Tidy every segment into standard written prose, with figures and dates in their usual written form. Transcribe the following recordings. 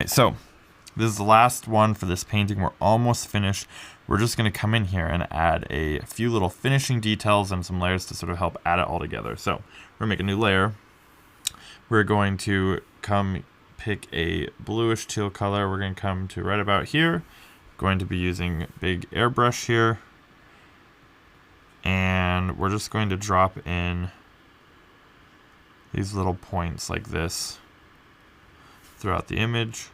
So this is the last one for this painting. We're almost finished. We're just going to come in here and add a few little finishing details and some layers to sort of help add it all together. So we're going to make a new layer. We're going to come pick a bluish teal color. We're going to come to right about here. Going to be using big airbrush here. And we're just going to drop in these little points like this throughout the image.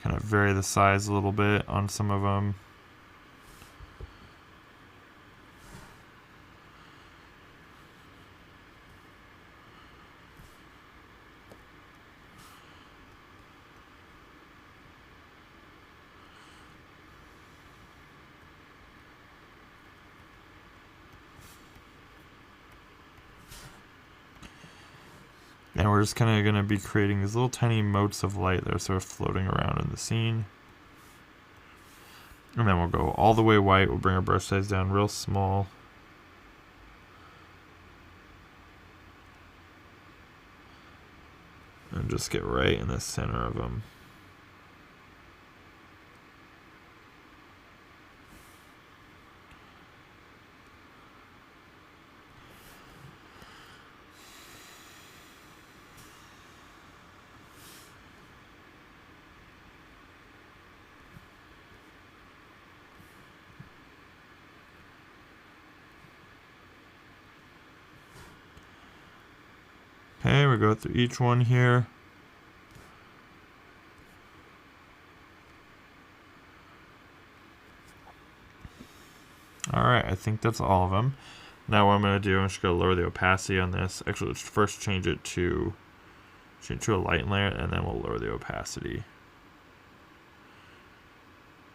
Kind of vary the size a little bit on some of them. And we're just kind of going to be creating these little tiny motes of light that are sort of floating around in the scene. And then we'll go all the way white. We'll bring our brush size down real small. And just get right in the center of them. Okay, we go through each one here. Alright, I think that's all of them. Now what I'm going to do, I'm just going to lower the opacity on this. Actually, let's first change it to a light layer, and then we'll lower the opacity.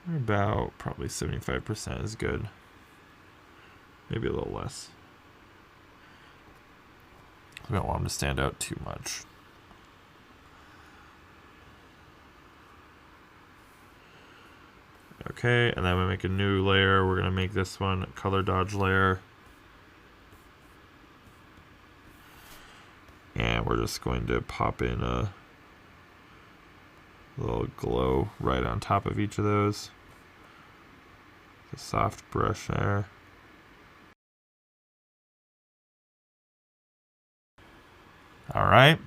About probably 75% is good. Maybe a little less. We don't want them to stand out too much. Okay, and then we make a new layer. We're going to make this one a color dodge layer. And we're just going to pop in a little glow right on top of each of those. A soft brush there. Alright.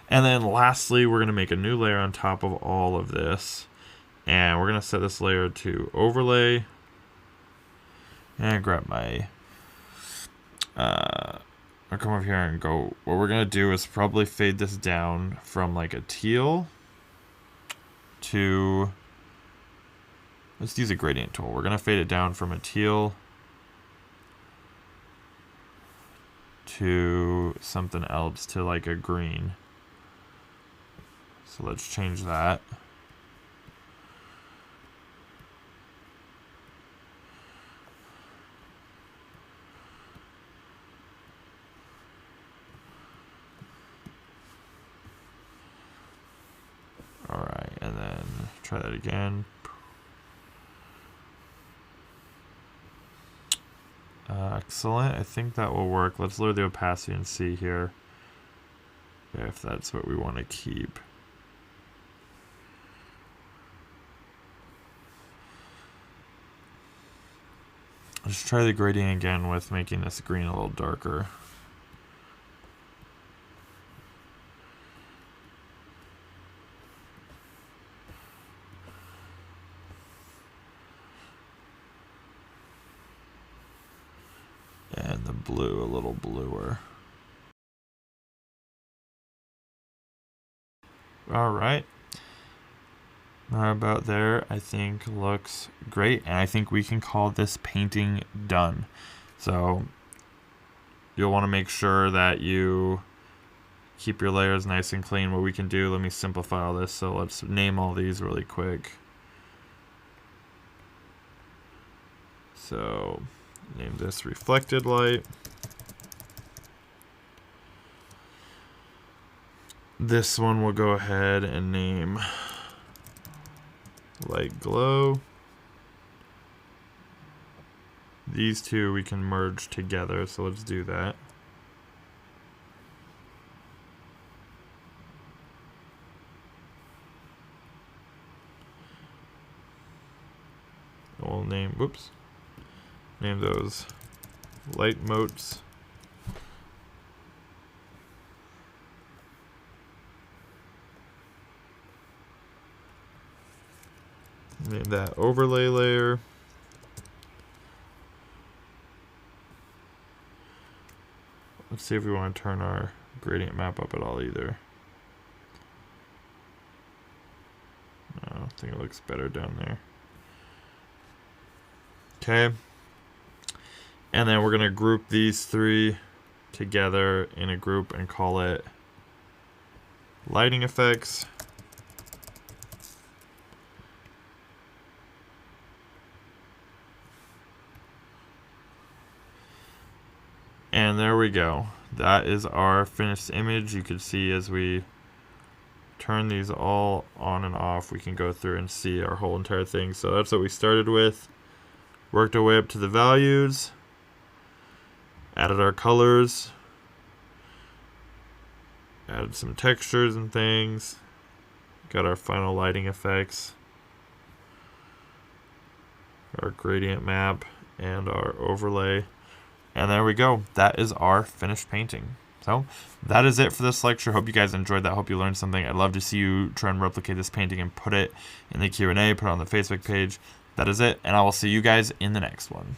And then lastly, we're going to make a new layer on top of all of this. And we're going to set this layer to overlay. And grab my... I'll come over here and go... What we're going to do is probably fade this down from like a teal to... Let's use a gradient tool. We're going to fade it down from a teal to something else, to like a green. So let's change that. Alright, and then try that again. Excellent. I think that will work. Let's lower the opacity and see here if that's what we want to keep. Let's try the gradient again with making this green a little darker. And the blue a little bluer. Alright. About there, I think looks great, and I think we can call this painting done. So you'll want to make sure that you keep your layers nice and clean. What we can do, let me simplify all this. So let's name all these really quick. So name this reflected light. This one we'll go ahead and name light glow. These two we can merge together, so let's do that. And we'll name, whoops, name those light motes. Name that overlay layer. Let's see if we want to turn our gradient map up at all either. No, I think it looks better down there. Okay. And then we're going to group these three together in a group and call it lighting effects. And there we go. That is our finished image. You can see as we turn these all on and off, we can go through and see our whole entire thing. So that's what we started with. Worked our way up to the values. Added our colors. Added some textures and things. Got our final lighting effects. Our gradient map and our overlay. And there we go. That is our finished painting. So that is it for this lecture. Hope you guys enjoyed that. Hope you learned something. I'd love to see you try and replicate this painting and put it in the Q&A, put it on the Facebook page. That is it, and I will see you guys in the next one.